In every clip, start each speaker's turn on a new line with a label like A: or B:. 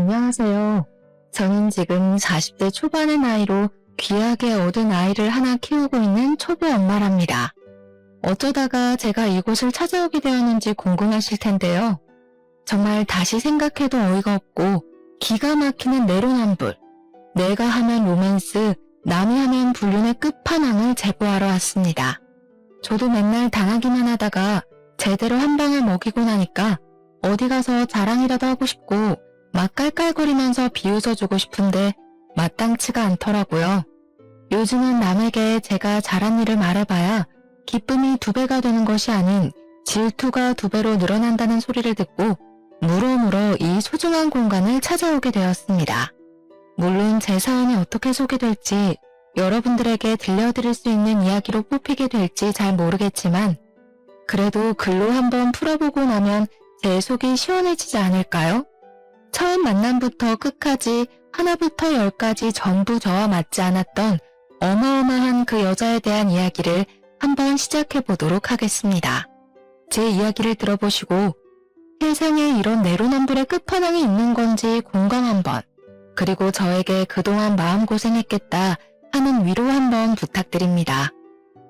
A: 안녕하세요. 저는 지금 40대 초반의 나이로 귀하게 얻은 아이를 하나 키우고 있는 초보 엄마랍니다. 어쩌다가 제가 이곳을 찾아오게 되었는지 궁금하실 텐데요. 정말 다시 생각해도 어이가 없고 기가 막히는 내로남불, 내가 하면 로맨스, 남이 하면 불륜의 끝판왕을 제보하러 왔습니다. 저도 맨날 당하기만 하다가 제대로 한 방을 먹이고 나니까 어디 가서 자랑이라도 하고 싶고 막 깔깔거리면서 비웃어주고 싶은데 마땅치가 않더라고요. 요즘은 남에게 제가 잘한 일을 말해봐야 기쁨이 2배가 되는 것이 아닌 질투가 2배로 늘어난다는 소리를 듣고 물어물어 이 소중한 공간을 찾아오게 되었습니다. 물론 제 사연이 어떻게 소개될지 여러분들에게 들려드릴 수 있는 이야기로 뽑히게 될지 잘 모르겠지만 그래도 글로 한번 풀어보고 나면 제 속이 시원해지지 않을까요? 처음 만남부터 끝까지 하나부터 10까지 전부 저와 맞지 않았던 어마어마한 그 여자에 대한 이야기를 한번 시작해 보도록 하겠습니다. 제 이야기를 들어보시고 세상에 이런 내로남불의 끝판왕이 있는 건지 공감 한번, 그리고 저에게 그동안 마음고생했겠다 하는 위로 한번 부탁드립니다.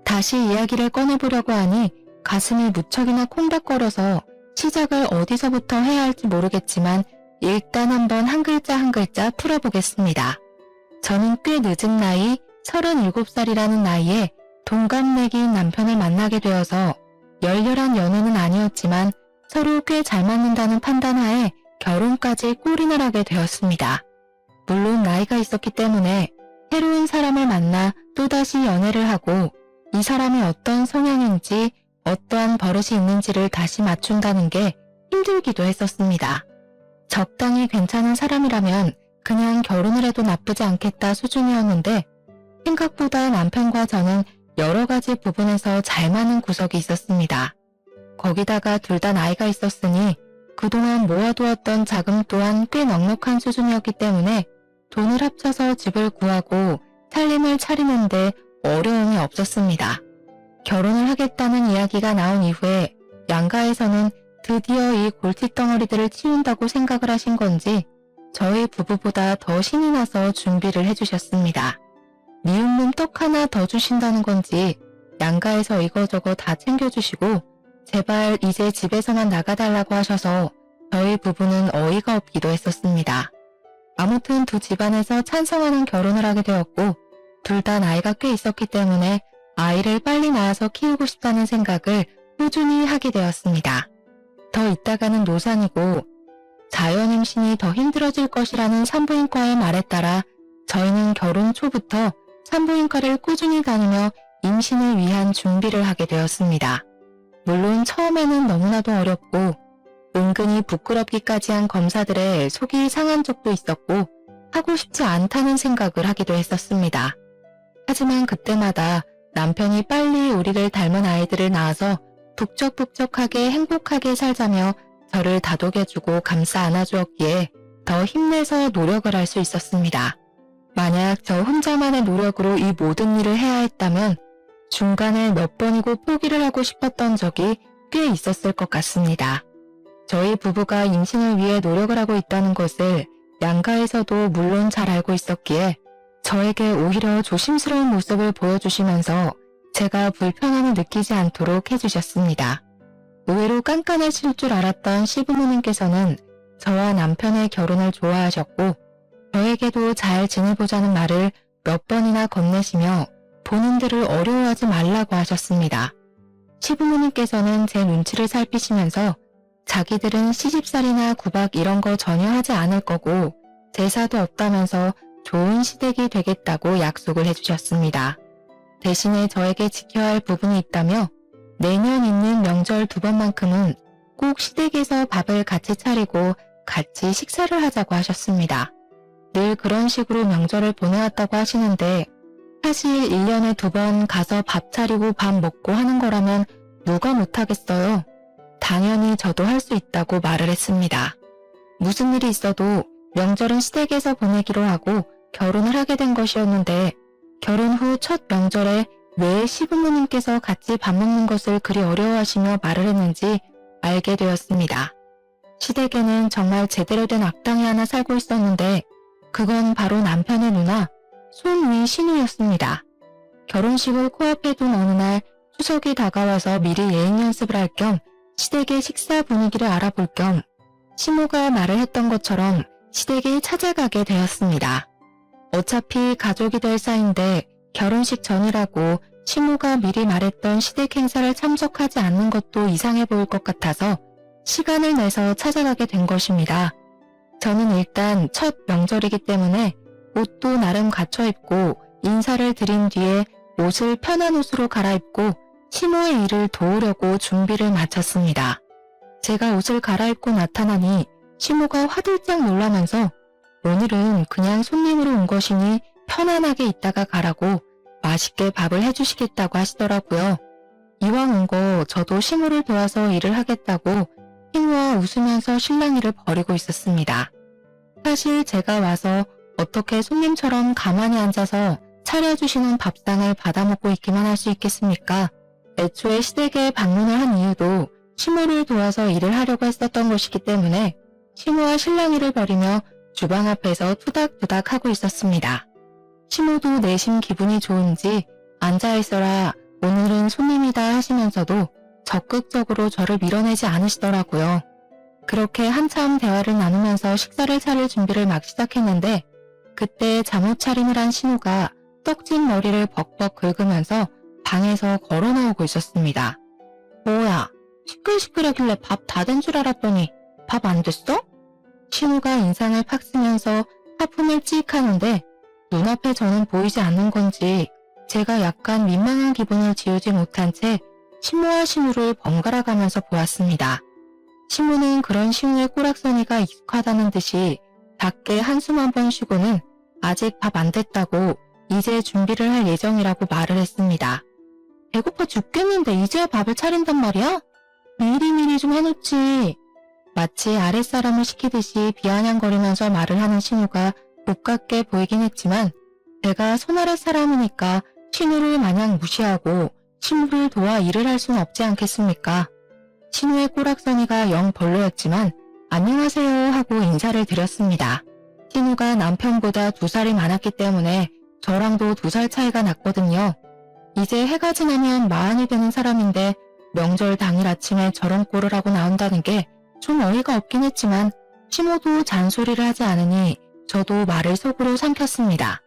A: 다시 이야기를 꺼내보려고 하니 가슴이 무척이나 콩닥거려서 시작을 어디서부터 해야 할지 모르겠지만 일단 한번 한 글자 한 글자 풀어보겠습니다. 저는 꽤 늦은 나이 37살이라는 나이에 동갑내기인 남편을 만나게 되어서 열렬한 연애는 아니었지만 서로 꽤 잘 맞는다는 판단하에 결혼까지 골인을 하게 되었습니다. 물론 나이가 있었기 때문에 새로운 사람을 만나 또다시 연애를 하고 이 사람이 어떤 성향인지 어떠한 버릇이 있는지를 다시 맞춘다는 게 힘들기도 했었습니다. 적당히 괜찮은 사람이라면 그냥 결혼을 해도 나쁘지 않겠다 수준이었는데 생각보다 남편과 저는 여러 가지 부분에서 잘 맞는 구석이 있었습니다. 거기다가 둘 다 나이가 있었으니 그동안 모아두었던 자금 또한 꽤 넉넉한 수준이었기 때문에 돈을 합쳐서 집을 구하고 살림을 차리는데 어려움이 없었습니다. 결혼을 하겠다는 이야기가 나온 이후에 양가에서는 드디어 이 골칫덩어리들을 치운다고 생각을 하신 건지 저희 부부보다 더 신이 나서 준비를 해주셨습니다. 미웃는 떡 하나 더 주신다는 건지 양가에서 이거저거 다 챙겨주시고 제발 이제 집에서만 나가달라고 하셔서 저희 부부는 어이가 없기도 했었습니다. 아무튼 두 집안에서 찬성하는 결혼을 하게 되었고 둘 다 나이가 꽤 있었기 때문에 아이를 빨리 낳아서 키우고 싶다는 생각을 꾸준히 하게 되었습니다. 더 있다가는 노산이고 자연 임신이 더 힘들어질 것이라는 산부인과의 말에 따라 저희는 결혼 초부터 산부인과를 꾸준히 다니며 임신을 위한 준비를 하게 되었습니다. 물론 처음에는 너무나도 어렵고 은근히 부끄럽기까지 한 검사들의 속이 상한 적도 있었고 하고 싶지 않다는 생각을 하기도 했었습니다. 하지만 그때마다 남편이 빨리 우리를 닮은 아이들을 낳아서 북적북적하게 행복하게 살자며 저를 다독여주고 감싸 안아주었기에 더 힘내서 노력을 할 수 있었습니다. 만약 저 혼자만의 노력으로 이 모든 일을 해야 했다면 중간에 몇 번이고 포기를 하고 싶었던 적이 꽤 있었을 것 같습니다. 저희 부부가 임신을 위해 노력을 하고 있다는 것을 양가에서도 물론 잘 알고 있었기에 저에게 오히려 조심스러운 모습을 보여주시면서 제가 불편함을 느끼지 않도록 해주셨습니다. 의외로 깐깐하실 줄 알았던 시부모님께서는 저와 남편의 결혼을 좋아하셨고 저에게도 잘 지내보자는 말을 몇 번이나 건네시며 본인들을 어려워하지 말라고 하셨습니다. 시부모님께서는 제 눈치를 살피시면서 자기들은 시집살이나 구박 이런 거 전혀 하지 않을 거고 제사도 없다면서 좋은 시댁이 되겠다고 약속을 해주셨습니다. 대신에 저에게 지켜야 할 부분이 있다며 내년 있는 명절 2번만큼은 꼭 시댁에서 밥을 같이 차리고 같이 식사를 하자고 하셨습니다. 늘 그런 식으로 명절을 보내왔다고 하시는데 사실 1년에 2번 가서 밥 차리고 밥 먹고 하는 거라면 누가 못하겠어요. 당연히 저도 할 수 있다고 말을 했습니다. 무슨 일이 있어도 명절은 시댁에서 보내기로 하고 결혼을 하게 된 것이었는데 결혼 후 첫 명절에 왜 시부모님께서 같이 밥 먹는 것을 그리 어려워하시며 말을 했는지 알게 되었습니다. 시댁에는 정말 제대로 된 악당이 하나 살고 있었는데 그건 바로 남편의 누나 손위 신우였습니다. 결혼식을 코앞에 둔 어느 날 추석이 다가와서 미리 예행 연습을 할 겸 시댁의 식사 분위기를 알아볼 겸 시모가 말을 했던 것처럼 시댁에 찾아가게 되었습니다. 어차피 가족이 될 사이인데 결혼식 전이라고 시모가 미리 말했던 시댁 행사를 참석하지 않는 것도 이상해 보일 것 같아서 시간을 내서 찾아가게 된 것입니다. 저는 일단 첫 명절이기 때문에 옷도 나름 갖춰 입고 인사를 드린 뒤에 옷을 편한 옷으로 갈아입고 시모의 일을 도우려고 준비를 마쳤습니다. 제가 옷을 갈아입고 나타나니 시모가 화들짝 놀라면서 오늘은 그냥 손님으로 온 것이니 편안하게 있다가 가라고 맛있게 밥을 해주시겠다고 하시더라고요. 이왕 온 거 저도 시모를 도와서 일을 하겠다고 시모와 웃으면서 실랑이를 벌이고 있었습니다. 사실 제가 와서 어떻게 손님처럼 가만히 앉아서 차려주시는 밥상을 받아먹고 있기만 할 수 있겠습니까? 애초에 시댁에 방문을 한 이유도 시모를 도와서 일을 하려고 했었던 것이기 때문에 시모와 실랑이를 벌이며 주방 앞에서 투닥투닥 하고 있었습니다. 시모도 내심 기분이 좋은지 앉아있어라 오늘은 손님이다 하시면서도 적극적으로 저를 밀어내지 않으시더라고요. 그렇게 한참 대화를 나누면서 식사를 차릴 준비를 막 시작했는데 그때 잠옷 차림을 한 신우가 떡진 머리를 벅벅 긁으면서 방에서 걸어 나오고 있었습니다. 뭐야, 시끌시끌하길래 밥 다 된 줄 알았더니 밥 안 됐어? 신우가 인상을 팍 쓰면서 하품을 찍 하는데 눈앞에 저는 보이지 않는 건지 제가 약간 민망한 기분을 지우지 못한 채 신모와 신우를 번갈아 가면서 보았습니다. 신우는 그런 신우의 꼬락서니가 익숙하다는 듯이 작게 한숨 한 번 쉬고는 아직 밥 안 됐다고 이제 준비를 할 예정이라고 말을 했습니다. 배고파 죽겠는데 이제야 밥을 차린단 말이야? 미리미리 좀 해놓지. 마치 아랫사람을 시키듯이 비아냥거리면서 말을 하는 신우가 못같게 보이긴 했지만 제가 손아랫 사람이니까 신우를 마냥 무시하고 신우를 도와 일을 할 수는 없지 않겠습니까? 신우의 꼬락서니가 영 별로였지만 안녕하세요 하고 인사를 드렸습니다. 신우가 남편보다 2살이 많았기 때문에 저랑도 2살 차이가 났거든요. 이제 해가 지나면 마흔이 되는 사람인데 명절 당일 아침에 저런 꼴을 하고 나온다는 게 좀 어이가 없긴 했지만 신우도 잔소리를 하지 않으니 저도 말을 속으로 삼켰습니다.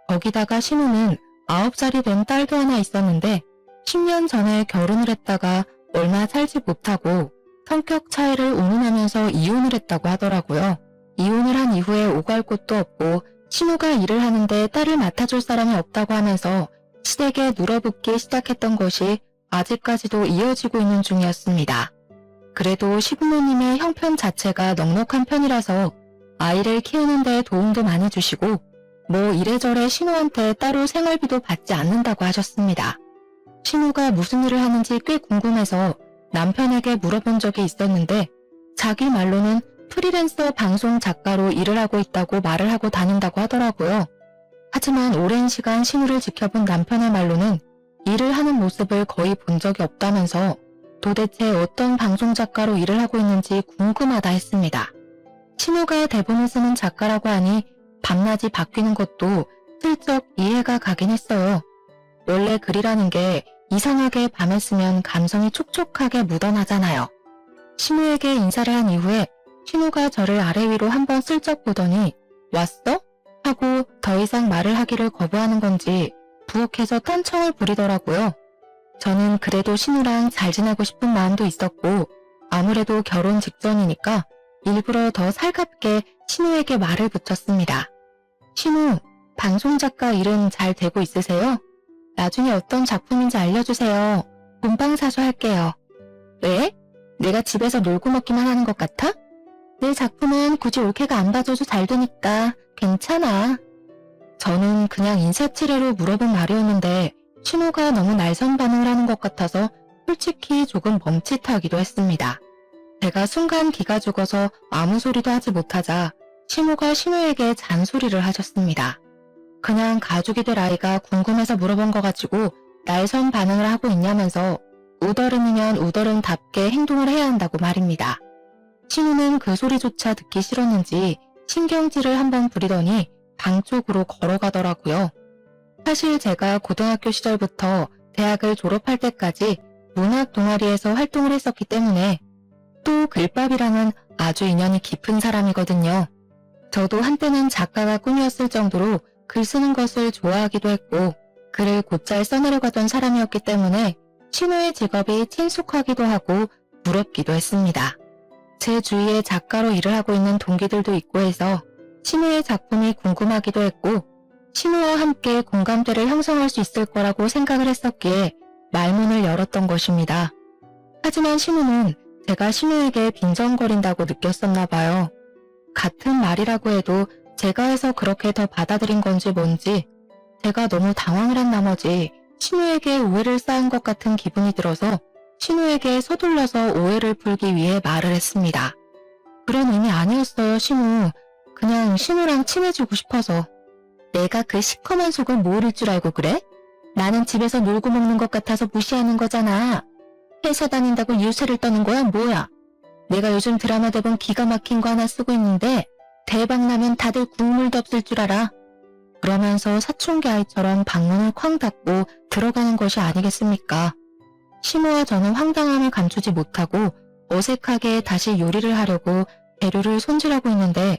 A: 거기다가 신우는 9살이 된 딸도 하나 있었는데 10년 전에 결혼을 했다가 얼마 살지 못하고 성격 차이를 운운하면서 이혼을 했다고 하더라고요. 이혼을 한 이후에 오갈 곳도 없고 신우가 일을 하는데 딸을 맡아줄 사람이 없다고 하면서 시댁에 눌어붙기 시작했던 것이 아직까지도 이어지고 있는 중이었습니다. 그래도 시부모님의 형편 자체가 넉넉한 편이라서 아이를 키우는 데 도움도 많이 주시고 뭐 이래저래 신우한테 따로 생활비도 받지 않는다고 하셨습니다. 신우가 무슨 일을 하는지 꽤 궁금해서 남편에게 물어본 적이 있었는데 자기 말로는 프리랜서 방송 작가로 일을 하고 있다고 말을 하고 다닌다고 하더라고요. 하지만 오랜 시간 신우를 지켜본 남편의 말로는 일을 하는 모습을 거의 본 적이 없다면서 도대체 어떤 방송 작가로 일을 하고 있는지 궁금하다 했습니다. 신우가 대본을 쓰는 작가라고 하니 밤낮이 바뀌는 것도 슬쩍 이해가 가긴 했어요. 원래 글이라는 게 이상하게 밤에 쓰면 감성이 촉촉하게 묻어나잖아요. 신우에게 인사를 한 이후에 신우가 저를 아래 위로 한번 슬쩍 보더니 왔어? 하고 더 이상 말을 하기를 거부하는 건지 부엌에서 딴청을 부리더라고요. 저는 그래도 신우랑 잘 지내고 싶은 마음도 있었고 아무래도 결혼 직전이니까 일부러 더 살갑게 신우에게 말을 붙였습니다. 신우, 방송작가 일은 잘 되고 있으세요? 나중에 어떤 작품인지 알려주세요. 본방사수 할게요. 왜? 내가 집에서 놀고 먹기만 하는 것 같아? 내 작품은 굳이 올케가 안 봐줘도 잘 되니까 괜찮아. 저는 그냥 인사치레로 물어본 말이었는데 신우가 너무 날선 반응을 하는 것 같아서 솔직히 조금 멈칫하기도 했습니다. 제가 순간 기가 죽어서 아무 소리도 하지 못하자 신우가 신우에게 잔소리를 하셨습니다. 그냥 가족이 될 아이가 궁금해서 물어본 거 가지고 날선 반응을 하고 있냐면서 우더른이면 우더른답게 행동을 해야 한다고 말입니다. 신우는 그 소리조차 듣기 싫었는지 신경질을 한번 부리더니 방 쪽으로 걸어가더라고요. 사실 제가 고등학교 시절부터 대학을 졸업할 때까지 문학 동아리에서 활동을 했었기 때문에 또 글밥이랑은 아주 인연이 깊은 사람이거든요. 저도 한때는 작가가 꿈이었을 정도로 글 쓰는 것을 좋아하기도 했고 글을 곧잘 써내려가던 사람이었기 때문에 신우의 직업이 친숙하기도 하고 부럽기도 했습니다. 제 주위에 작가로 일을 하고 있는 동기들도 있고 해서 신우의 작품이 궁금하기도 했고 신우와 함께 공감대를 형성할 수 있을 거라고 생각을 했었기에 말문을 열었던 것입니다. 하지만 신우는 제가 신우에게 빈정거린다고 느꼈었나 봐요. 같은 말이라고 해도 제가 해서 그렇게 더 받아들인 건지 뭔지 제가 너무 당황을 한 나머지 신우에게 오해를 쌓은 것 같은 기분이 들어서 신우에게 서둘러서 오해를 풀기 위해 말을 했습니다. 그런 의미 아니었어요, 신우. 그냥 신우랑 친해지고 싶어서. 내가 그 시커먼 속을 모를 줄 알고 그래? 나는 집에서 놀고 먹는 것 같아서 무시하는 거잖아. 회사 다닌다고 유세를 떠는 거야, 뭐야? 내가 요즘 드라마 대본 기가 막힌 거 하나 쓰고 있는데 대박 나면 다들 국물도 없을 줄 알아. 그러면서 사춘기 아이처럼 방문을 쾅 닫고 들어가는 것이 아니겠습니까? 신우와 저는 황당함을 감추지 못하고 어색하게 다시 요리를 하려고 재료를 손질하고 있는데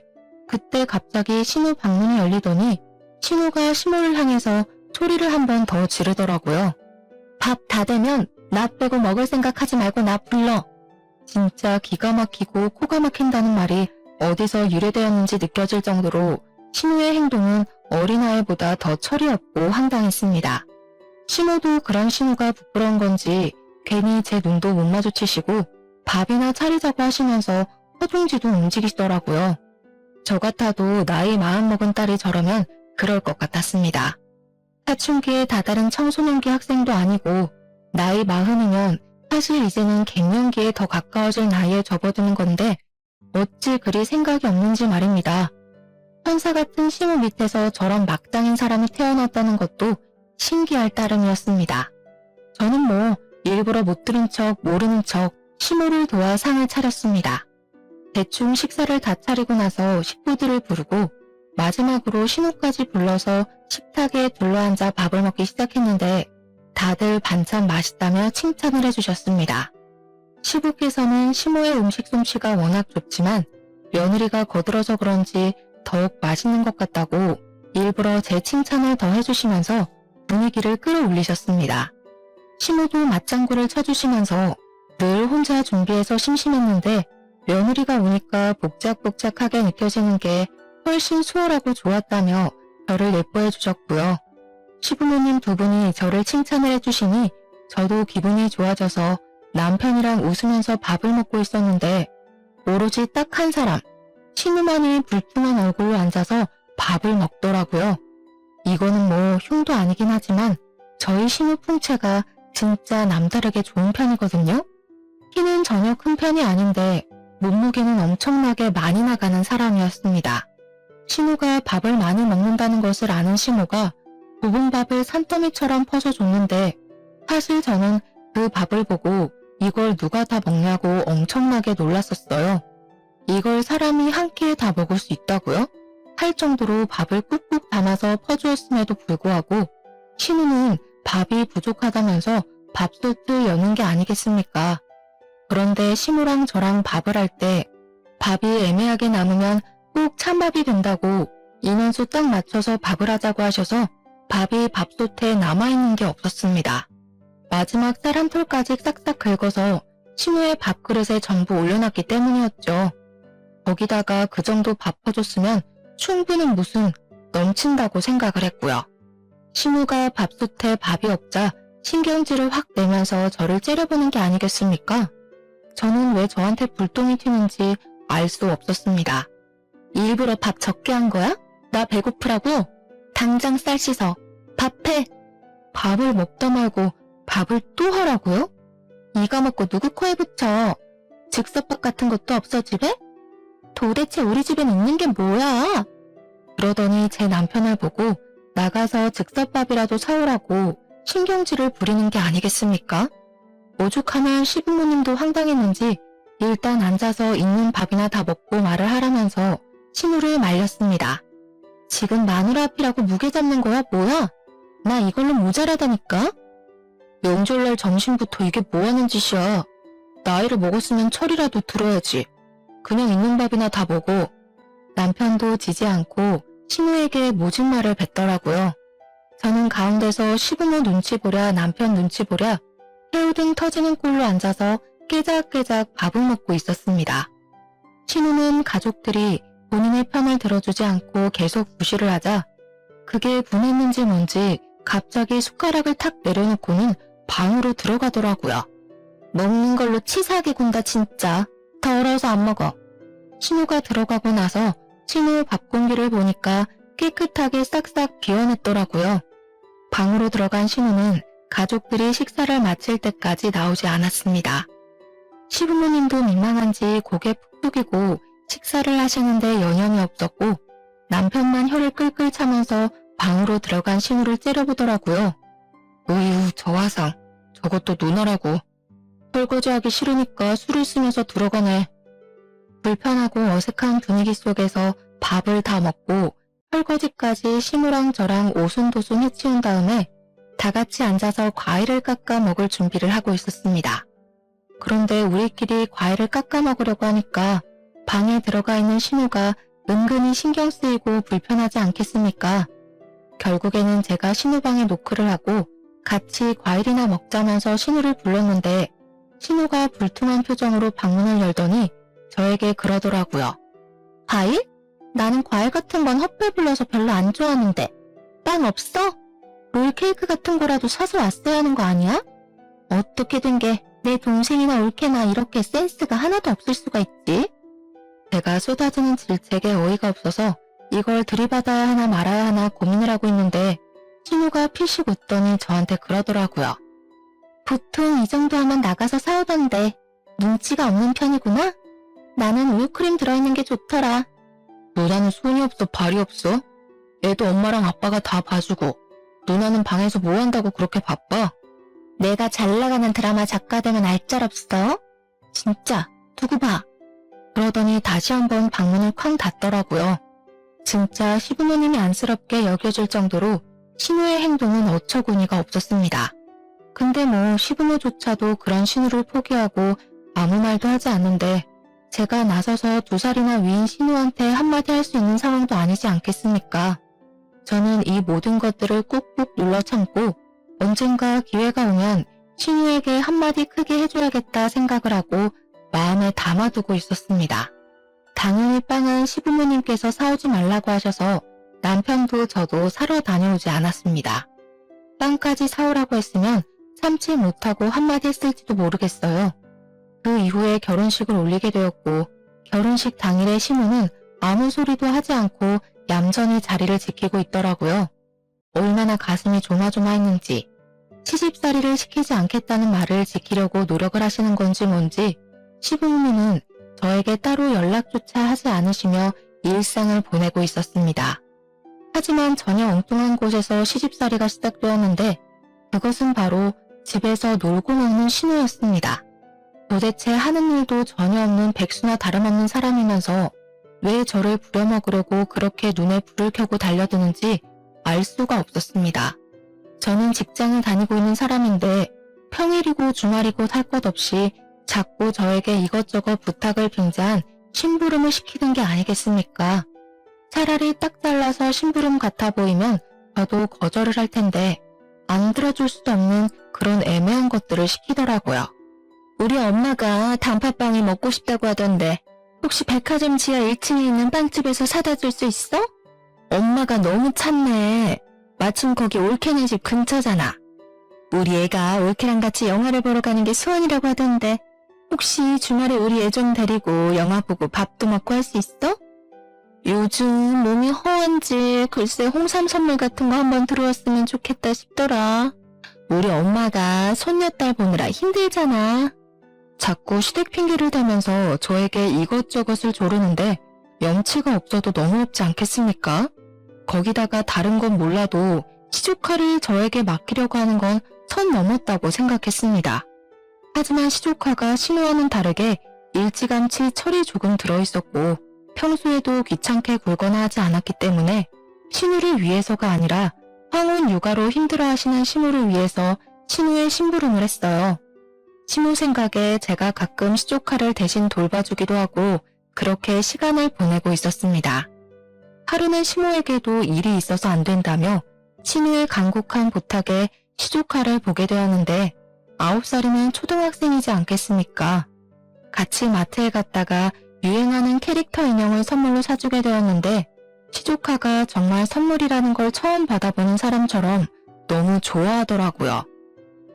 A: 그때 갑자기 신우 방문이 열리더니 신우가 시모를 향해서 소리를 한 번 더 지르더라고요. 밥 다 되면 나 빼고 먹을 생각하지 말고 나 불러. 진짜 기가 막히고 코가 막힌다는 말이 어디서 유래되었는지 느껴질 정도로 신우의 행동은 어린아이보다 더 철이 없고 황당했습니다. 신우도 그런 신우가 부끄러운 건지 괜히 제 눈도 못 마주치시고 밥이나 차리자고 하시면서 허둥지둥 움직이시더라고요. 저 같아도 나이 마흔 먹은 딸이 저러면 그럴 것 같았습니다. 사춘기에 다다른 청소년기 학생도 아니고 나이 마흔이면 사실 이제는 갱년기에 더 가까워질 나이에 접어드는 건데 어찌 그리 생각이 없는지 말입니다. 천사 같은 신우 밑에서 저런 막장인 사람이 태어났다는 것도 신기할 따름이었습니다. 저는 뭐 일부러 못 들은 척 모르는 척 신우를 도와 상을 차렸습니다. 대충 식사를 다 차리고 나서 식구들을 부르고 마지막으로 신우까지 불러서 식탁에 둘러앉아 밥을 먹기 시작했는데 다들 반찬 맛있다며 칭찬을 해주셨습니다. 시부께서는 신우의 음식 솜씨가 워낙 좋지만 며느리가 거들어서 그런지 더욱 맛있는 것 같다고 일부러 제 칭찬을 더 해주시면서 분위기를 끌어올리셨습니다. 신우도 맞장구를 쳐주시면서 늘 혼자 준비해서 심심했는데 며느리가 오니까 복작복작하게 느껴지는 게 훨씬 수월하고 좋았다며 저를 예뻐해 주셨고요. 시부모님 두 분이 저를 칭찬을 해주시니 저도 기분이 좋아져서 남편이랑 웃으면서 밥을 먹고 있었는데 오로지 딱 한 사람, 신우만이 불퉁한 얼굴로 앉아서 밥을 먹더라고요. 이거는 뭐 흉도 아니긴 하지만 저희 신우 풍채가 진짜 남다르게 좋은 편이거든요. 키는 전혀 큰 편이 아닌데 몸무게는 엄청나게 많이 나가는 사람이었습니다. 신우가 밥을 많이 먹는다는 것을 아는 신우가 볶음밥을 산더미처럼 퍼서 줬는데 사실 저는 그 밥을 보고 이걸 누가 다 먹냐고 엄청나게 놀랐었어요. 이걸 사람이 한 끼에 다 먹을 수 있다고요? 할 정도로 밥을 꾹꾹 담아서 퍼주었음에도 불구하고 신우는 밥이 부족하다면서 밥솥을 여는 게 아니겠습니까? 그런데 신우랑 저랑 밥을 할 때 밥이 애매하게 남으면 꼭 찬밥이 된다고 인원수 딱 맞춰서 밥을 하자고 하셔서 밥이 밥솥에 남아있는 게 없었습니다. 마지막 쌀 한 톨까지 싹싹 긁어서 신우의 밥그릇에 전부 올려놨기 때문이었죠. 거기다가 그 정도 밥 퍼줬으면 충분히 무슨 넘친다고 생각을 했고요. 신우가 밥솥에 밥이 없자 신경질을 확 내면서 저를 째려보는 게 아니겠습니까? 저는 왜 저한테 불똥이 튀는지 알 수 없었습니다. 일부러 밥 적게 한 거야? 나 배고프라고? 당장 쌀 씻어. 밥해. 밥을 먹다 말고 밥을 또 하라고요? 이가 먹고 누구 코에 붙여. 즉석밥 같은 것도 없어 집에? 도대체 우리 집엔 있는 게 뭐야? 그러더니 제 남편을 보고 나가서 즉석밥이라도 사오라고 신경질을 부리는 게 아니겠습니까? 오죽하면 시부모님도 황당했는지 일단 앉아서 있는 밥이나 다 먹고 말을 하라면서 신우를 말렸습니다. 지금 마누라 앞이라고 무게 잡는 거야 뭐야? 나 이걸로 모자라다니까? 명절날 점심부터 이게 뭐하는 짓이야? 나이를 먹었으면 철이라도 들어야지. 그냥 있는 밥이나 다 먹어. 남편도 지지 않고 신우에게 모진 말을 뱉더라고요. 저는 가운데서 시부모 눈치 보랴 남편 눈치 보랴 새우등 터지는 꼴로 앉아서 깨작깨작 밥을 먹고 있었습니다. 신우는 가족들이 본인의 편을 들어주지 않고 계속 무시를 하자 그게 분했는지 뭔지 갑자기 숟가락을 탁 내려놓고는 방으로 들어가더라고요. 먹는 걸로 치사하게 군다 진짜. 더러워서 안 먹어. 신우가 들어가고 나서 신우 밥 공기를 보니까 깨끗하게 싹싹 비워냈더라고요. 방으로 들어간 신우는 가족들이 식사를 마칠 때까지 나오지 않았습니다. 시부모님도 민망한지 고개 푹 숙이고 식사를 하시는데 여념이 없었고 남편만 혀를 끌끌 차면서 방으로 들어간 신우를 째려보더라고요. 어휴 저 화상 저것도 누나라고. 설거지하기 싫으니까 술을 쓰면서 들어가네. 불편하고 어색한 분위기 속에서 밥을 다 먹고 설거지까지 신우랑 저랑 오순도순 해치운 다음에 다 같이 앉아서 과일을 깎아 먹을 준비를 하고 있었습니다. 그런데 우리끼리 과일을 깎아 먹으려고 하니까 방에 들어가 있는 신우가 은근히 신경 쓰이고 불편하지 않겠습니까? 결국에는 제가 신우 방에 노크를 하고 같이 과일이나 먹자면서 신우를 불렀는데 신우가 불퉁한 표정으로 방문을 열더니 저에게 그러더라고요. 과일? 나는 과일 같은 건 헛배 불러서 별로 안 좋아하는데. 빵 없어? 롤케이크 같은 거라도 사서 왔어야 하는 거 아니야? 어떻게 된 게 내 동생이나 올케나 이렇게 센스가 하나도 없을 수가 있지? 제가 쏟아지는 질책에 어이가 없어서 이걸 들이받아야 하나 말아야 하나 고민을 하고 있는데 신우가 피식 웃더니 저한테 그러더라고요. 보통 이 정도 하면 나가서 사오던데 눈치가 없는 편이구나? 나는 우유크림 들어있는 게 좋더라. 누나는 손이 없어 발이 없어? 애도 엄마랑 아빠가 다 봐주고 누나는 방에서 뭐 한다고 그렇게 바빠? 내가 잘 나가는 드라마 작가 되면 알짤없어? 진짜 두고 봐. 그러더니 다시 한번 방문을 쾅 닫더라고요. 진짜 시부모님이 안쓰럽게 여겨질 정도로 신우의 행동은 어처구니가 없었습니다. 근데 뭐 시부모조차도 그런 신우를 포기하고 아무 말도 하지 않는데 제가 나서서 2살이나 위인 신우한테 한마디 할 수 있는 상황도 아니지 않겠습니까? 저는 이 모든 것들을 꾹꾹 눌러 참고 언젠가 기회가 오면 신우에게 한마디 크게 해줘야겠다 생각을 하고 마음에 담아두고 있었습니다. 당연히 빵은 시부모님께서 사오지 말라고 하셔서 남편도 저도 사러 다녀오지 않았습니다. 빵까지 사오라고 했으면 참지 못하고 한마디 했을지도 모르겠어요. 그 이후에 결혼식을 올리게 되었고 결혼식 당일에 신우는 아무 소리도 하지 않고 얌전히 자리를 지키고 있더라고요. 얼마나 가슴이 조마조마했는지 시집살이를 시키지 않겠다는 말을 지키려고 노력을 하시는 건지 뭔지 시부모님은 저에게 따로 연락조차 하지 않으시며 일상을 보내고 있었습니다. 하지만 전혀 엉뚱한 곳에서 시집살이가 시작되었는데 그것은 바로 집에서 놀고 먹는 신우였습니다. 도대체 하는 일도 전혀 없는 백수나 다름없는 사람이면서 왜 저를 부려먹으려고 그렇게 눈에 불을 켜고 달려드는지 알 수가 없었습니다. 저는 직장을 다니고 있는 사람인데 평일이고 주말이고 할 것 없이 자꾸 저에게 이것저것 부탁을 빙자한 심부름을 시키는 게 아니겠습니까? 차라리 딱 잘라서 심부름 같아 보이면 저도 거절을 할 텐데 안 들어줄 수도 없는 그런 애매한 것들을 시키더라고요. 우리 엄마가 단팥빵이 먹고 싶다고 하던데 혹시 백화점 지하 1층에 있는 빵집에서 사다 줄 수 있어? 엄마가 너무 찾네. 마침 거기 올케네 집 근처잖아. 우리 애가 올케랑 같이 영화를 보러 가는 게 소원이라고 하던데 혹시 주말에 우리 애 좀 데리고 영화 보고 밥도 먹고 할 수 있어? 요즘 몸이 허한지 글쎄 홍삼 선물 같은 거 한번 들어왔으면 좋겠다 싶더라. 우리 엄마가 손녀딸 보느라 힘들잖아. 자꾸 시댁 핑계를 대면서 저에게 이것저것을 조르는데 염치가 없어도 너무 없지 않겠습니까? 거기다가 다른 건 몰라도 시조카를 저에게 맡기려고 하는 건 선 넘었다고 생각했습니다. 하지만 시조카가 신우와는 다르게 일찌감치 철이 조금 들어있었고 평소에도 귀찮게 굴거나 하지 않았기 때문에 신우를 위해서가 아니라 황혼 육아로 힘들어하시는 시모를 위해서 신우의 심부름을 했어요. 시모 생각에 제가 가끔 시조카를 대신 돌봐주기도 하고 그렇게 시간을 보내고 있었습니다. 하루는 시모에게도 일이 있어서 안 된다며 신우의 간곡한 부탁에 시조카를 보게 되었는데 9살이면 초등학생이지 않겠습니까? 같이 마트에 갔다가 유행하는 캐릭터 인형을 선물로 사주게 되었는데 시조카가 정말 선물이라는 걸 처음 받아보는 사람처럼 너무 좋아하더라고요.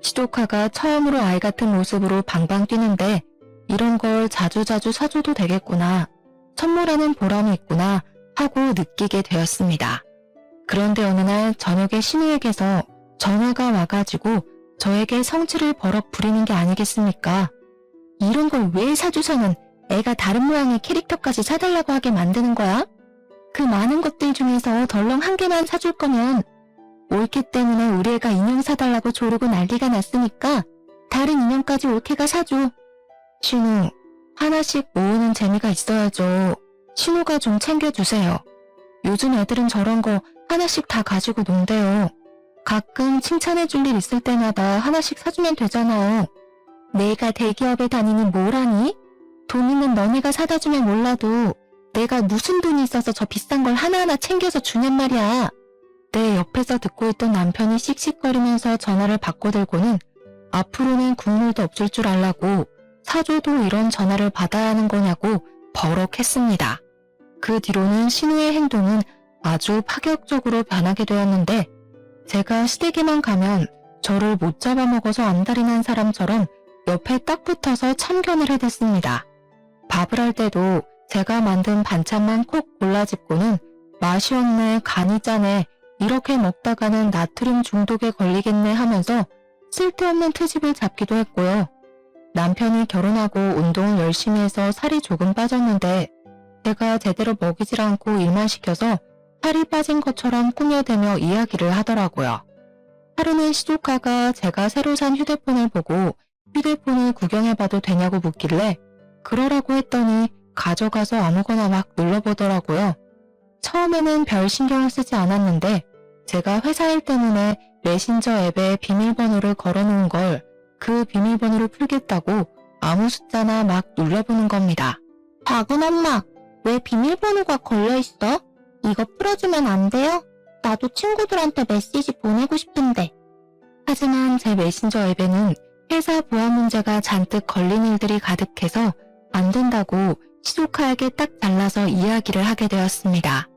A: 시조카가 처음으로 아이 같은 모습으로 방방 뛰는데 이런 걸 자주자주 사줘도 되겠구나, 선물하는 보람이 있구나 하고 느끼게 되었습니다. 그런데 어느 날 저녁에 신우에게서 전화가 와가지고 저에게 성질을 버럭 부리는 게 아니겠습니까? 이런 걸 왜 사줘서는 애가 다른 모양의 캐릭터까지 사달라고 하게 만드는 거야? 그 많은 것들 중에서 덜렁 한 개만 사줄 거면 올케 때문에 우리 애가 인형 사달라고 조르고 난리가 났으니까 다른 인형까지 올케가 사줘. 신우, 하나씩 모으는 재미가 있어야죠. 신우가 좀 챙겨주세요. 요즘 애들은 저런 거 하나씩 다 가지고 논대요. 가끔 칭찬해줄 일 있을 때마다 하나씩 사주면 되잖아요. 내가 대기업에 다니니 뭘 하니? 돈 있는 너네가 사다 주면 몰라도 내가 무슨 돈이 있어서 저 비싼 걸 하나하나 챙겨서 주냔 말이야. 내 옆에서 듣고 있던 남편이 씩씩거리면서 전화를 바꿔들고는 앞으로는 국물도 없을 줄 알라고 사줘도 이런 전화를 받아야 하는 거냐고 버럭했습니다. 그 뒤로는 신우의 행동은 아주 파격적으로 변하게 되었는데 제가 시댁에만 가면 저를 못 잡아먹어서 안달이 난 사람처럼 옆에 딱 붙어서 참견을 해댔습니다. 밥을 할 때도 제가 만든 반찬만 콕 골라집고는 맛이 없네, 간이 짜네, 이렇게 먹다가는 나트륨 중독에 걸리겠네 하면서 쓸데없는 트집을 잡기도 했고요. 남편이 결혼하고 운동을 열심히 해서 살이 조금 빠졌는데 제가 제대로 먹이질 않고 일만 시켜서 살이 빠진 것처럼 꾸며대며 이야기를 하더라고요. 하루는 시조카가 제가 새로 산 휴대폰을 보고 휴대폰을 구경해봐도 되냐고 묻길래 그러라고 했더니 가져가서 아무거나 막 눌러보더라고요. 처음에는 별 신경을 쓰지 않았는데 제가 회사 일 때문에 메신저 앱에 비밀번호를 걸어놓은 걸 그 비밀번호를 풀겠다고 아무 숫자나 막 눌러보는 겁니다. 박은 엄마, 왜 비밀번호가 걸려있어? 이거 풀어주면 안 돼요? 나도 친구들한테 메시지 보내고 싶은데. 하지만 제 메신저 앱에는 회사 보안 문제가 잔뜩 걸린 일들이 가득해서 안 된다고 시조카에게 딱 잘라서 이야기를 하게 되었습니다.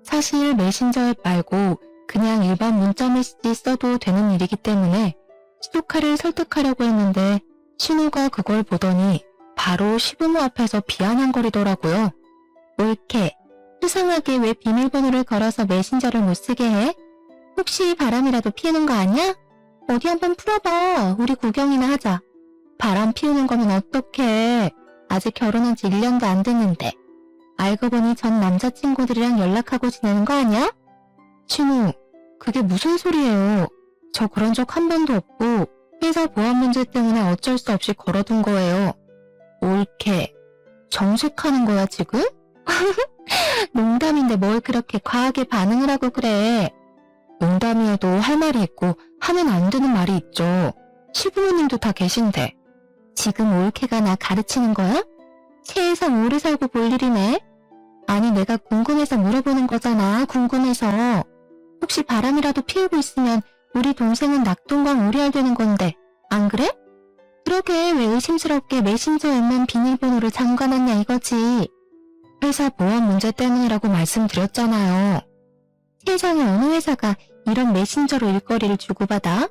A: 사실 메신저 앱 말고 그냥 일반 문자 메시지 써도 되는 일이기 때문에 시조카를 설득하려고 했는데 신우가 그걸 보더니 바로 시부모 앞에서 비아냥거리더라고요. 올케, 수상하게 왜 비밀번호를 걸어서 메신저를 못 쓰게 해? 혹시 바람이라도 피우는 거 아니야? 어디 한번 풀어봐. 우리 구경이나 하자. 바람 피우는 거면 어떡해. 아직 결혼한 지 1년도 안 됐는데. 알고 보니 전 남자친구들이랑 연락하고 지내는 거 아니야? 신우, 그게 무슨 소리예요. 저 그런 적 한 번도 없고 회사 보안 문제 때문에 어쩔 수 없이 걸어둔 거예요. 올케, 정색하는 거야 지금? 농담인데 뭘 그렇게 과하게 반응을 하고 그래. 농담이어도 할 말이 있고 하면 안 되는 말이 있죠. 시부모님도 다 계신데. 지금 올케가 나 가르치는 거야? 세상 오래 살고 볼 일이네. 아니 내가 궁금해서 물어보는 거잖아. 궁금해서. 혹시 바람이라도 피우고 있으면 우리 동생은 낙동강 오리알 되는 건데 안 그래? 그러게 왜 의심스럽게 메신저 앱만 비밀번호를 잠가놨냐 이거지. 회사 보안 문제 때문이라고 말씀드렸잖아요. 세상에 어느 회사가 이런 메신저로 일거리를 주고받아?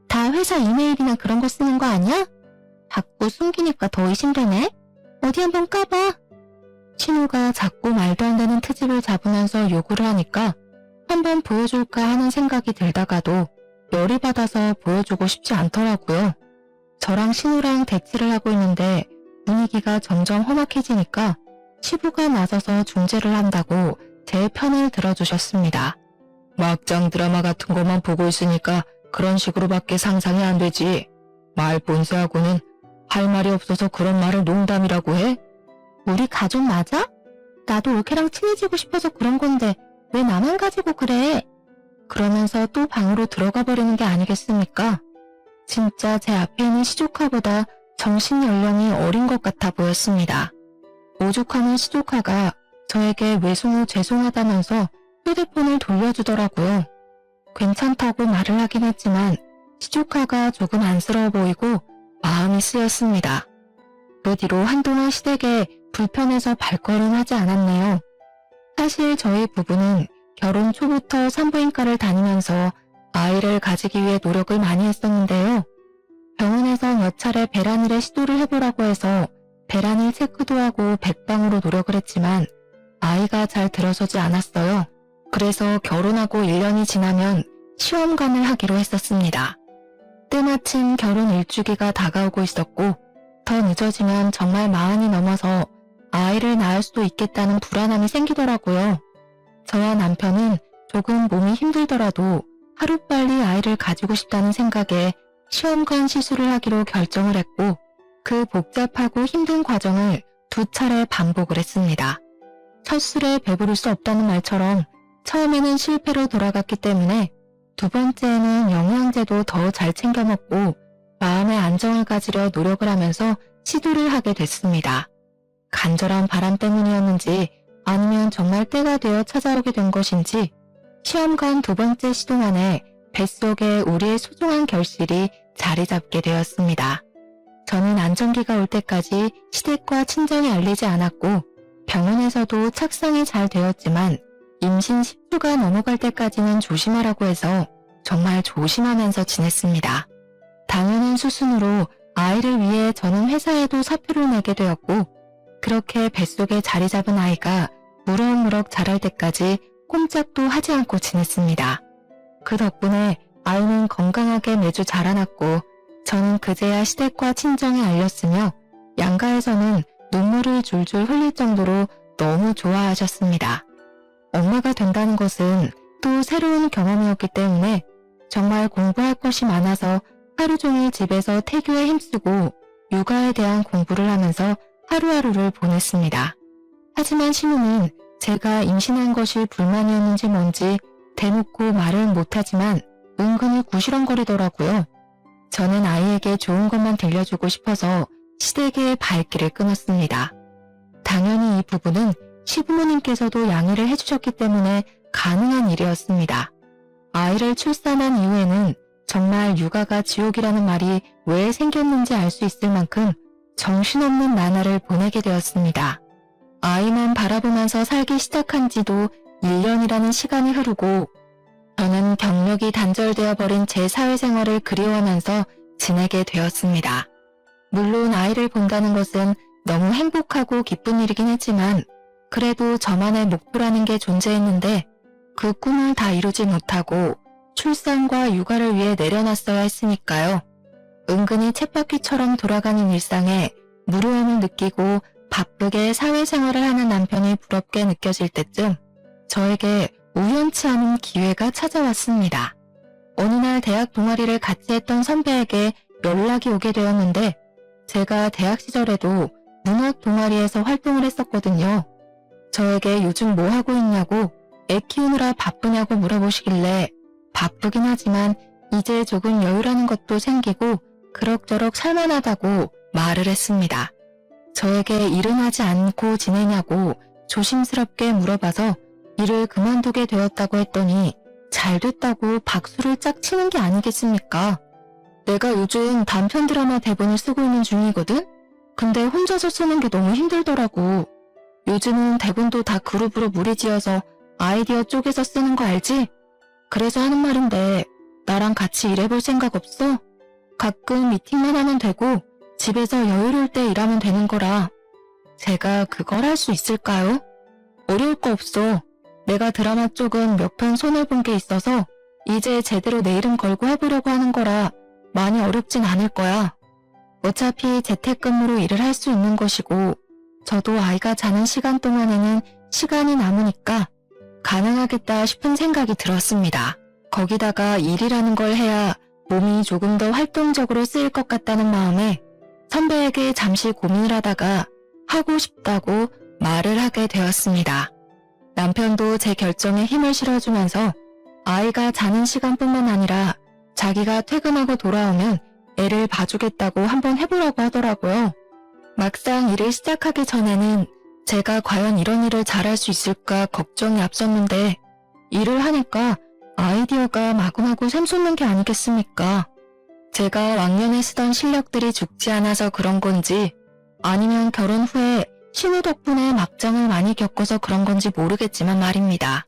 A: 다 회사 이메일이나 그런 거 쓰는 거 아니야? 자꾸 숨기니까 더 의심되네. 어디 한번 까봐. 신우가 자꾸 말도 안 되는 트집을 잡으면서 요구를 하니까 한번 보여줄까 하는 생각이 들다가도 열이 받아서 보여주고 싶지 않더라고요. 저랑 신우랑 대치를 하고 있는데 분위기가 점점 험악해지니까 시부가 나서서 중재를 한다고 제 편을 들어주셨습니다. 막장 드라마 같은 것만 보고 있으니까 그런 식으로밖에 상상이 안 되지. 말 본세하고는 할 말이 없어서 그런 말을 농담이라고 해? 우리 가족 맞아? 나도 올케랑 친해지고 싶어서 그런 건데 왜 나만 가지고 그래? 그러면서 또 방으로 들어가 버리는 게 아니겠습니까? 진짜 제 앞에 있는 시조카보다 정신 연령이 어린 것 같아 보였습니다. 오죽하면 시조카가 저에게 외숙 후 죄송하다면서 휴대폰을 돌려주더라고요. 괜찮다고 말을 하긴 했지만 시조카가 조금 안쓰러워 보이고 마음이 쓰였습니다. 그 뒤로 한동안 시댁에 불편해서 발걸음하지 않았네요. 사실 저희 부부는 결혼 초부터 산부인과를 다니면서 아이를 가지기 위해 노력을 많이 했었는데요. 병원에서 몇 차례 배란일에 시도를 해보라고 해서 배란일 체크도 하고 백방으로 노력을 했지만 아이가 잘 들어서지 않았어요. 그래서 결혼하고 1년이 지나면 시험관을 하기로 했었습니다. 때마침 결혼 일주기가 다가오고 있었고 더 늦어지면 정말 마흔이 넘어서 아이를 낳을 수도 있겠다는 불안함이 생기더라고요. 저와 남편은 조금 몸이 힘들더라도 하루빨리 아이를 가지고 싶다는 생각에 시험관 시술을 하기로 결정을 했고 그 복잡하고 힘든 과정을 2차례 반복을 했습니다. 첫 술에 배부를 수 없다는 말처럼 처음에는 실패로 돌아갔기 때문에 2번째에는 영양제도 더 잘 챙겨 먹고 마음의 안정을 가지려 노력을 하면서 시도를 하게 됐습니다. 간절한 바람 때문이었는지 아니면 정말 때가 되어 찾아오게 된 것인지 시험관 2번째 시도 만에 뱃속에 우리의 소중한 결실이 자리 잡게 되었습니다. 저는 안정기가 올 때까지 시댁과 친정에 알리지 않았고 병원에서도 착상이 잘 되었지만 임신 10주가 넘어갈 때까지는 조심하라고 해서 정말 조심하면서 지냈습니다. 당연한 수순으로 아이를 위해 저는 회사에도 사표를 내게 되었고 그렇게 뱃속에 자리 잡은 아이가 무럭무럭 자랄 때까지 꼼짝도 하지 않고 지냈습니다. 그 덕분에 아이는 건강하게 매주 자라났고 저는 그제야 시댁과 친정에 알렸으며 양가에서는 눈물을 줄줄 흘릴 정도로 너무 좋아하셨습니다. 엄마가 된다는 것은 또 새로운 경험이었기 때문에 정말 공부할 것이 많아서 하루 종일 집에서 태교에 힘쓰고 육아에 대한 공부를 하면서 하루하루를 보냈습니다. 하지만 신우는 제가 임신한 것이 불만이었는지 뭔지 대놓고 말은 못하지만 은근히 구시렁거리더라고요. 저는 아이에게 좋은 것만 들려주고 싶어서 시댁의 발길을 끊었습니다. 당연히 이 부분은 시부모님께서도 양해를 해주셨기 때문에 가능한 일이었습니다. 아이를 출산한 이후에는 정말 육아가 지옥이라는 말이 왜 생겼는지 알 수 있을 만큼 정신없는 나날을 보내게 되었습니다. 아이만 바라보면서 살기 시작한 지도 1년이라는 시간이 흐르고 저는 경력이 단절되어 버린 제 사회생활을 그리워하면서 지내게 되었습니다. 물론 아이를 본다는 것은 너무 행복하고 기쁜 일이긴 했지만 그래도 저만의 목표라는 게 존재했는데 그 꿈을 다 이루지 못하고 출산과 육아를 위해 내려놨어야 했으니까요. 은근히 쳇바퀴처럼 돌아가는 일상에 무료함을 느끼고 바쁘게 사회생활을 하는 남편이 부럽게 느껴질 때쯤 저에게 우연치 않은 기회가 찾아왔습니다. 어느 날 대학 동아리를 같이 했던 선배에게 연락이 오게 되었는데 제가 대학 시절에도 문학 동아리에서 활동을 했었거든요. 저에게 요즘 뭐 하고 있냐고 애 키우느라 바쁘냐고 물어보시길래 바쁘긴 하지만 이제 조금 여유라는 것도 생기고 그럭저럭 살만하다고 말을 했습니다. 저에게 일은 하지 않고 지내냐고 조심스럽게 물어봐서 일을 그만두게 되었다고 했더니 잘 됐다고 박수를 짝 치는 게 아니겠습니까? 내가 요즘 단편 드라마 대본을 쓰고 있는 중이거든? 근데 혼자서 쓰는 게 너무 힘들더라고. 요즘은 대본도 다 그룹으로 무리지어서 아이디어 쪼개서 쓰는 거 알지? 그래서 하는 말인데 나랑 같이 일해볼 생각 없어? 가끔 미팅만 하면 되고 집에서 여유로울 때 일하면 되는 거라. 제가 그걸 할 수 있을까요? 어려울 거 없어. 내가 드라마 쪽은 몇 편 손해본 게 있어서 이제 제대로 내 이름 걸고 해보려고 하는 거라 많이 어렵진 않을 거야. 어차피 재택근무로 일을 할 수 있는 것이고 저도 아이가 자는 시간 동안에는 시간이 남으니까 가능하겠다 싶은 생각이 들었습니다. 거기다가 일이라는 걸 해야 몸이 조금 더 활동적으로 쓰일 것 같다는 마음에 선배에게 잠시 고민을 하다가 하고 싶다고 말을 하게 되었습니다. 남편도 제 결정에 힘을 실어주면서 아이가 자는 시간뿐만 아니라 자기가 퇴근하고 돌아오면 애를 봐주겠다고 한번 해보라고 하더라고요. 막상 일을 시작하기 전에는 제가 과연 이런 일을 잘할 수 있을까 걱정이 앞섰는데 일을 하니까 아이디어가 마구마구 샘솟는 게 아니겠습니까? 제가 왕년에 쓰던 실력들이 죽지 않아서 그런 건지 아니면 결혼 후에 신우 덕분에 막장을 많이 겪어서 그런 건지 모르겠지만 말입니다.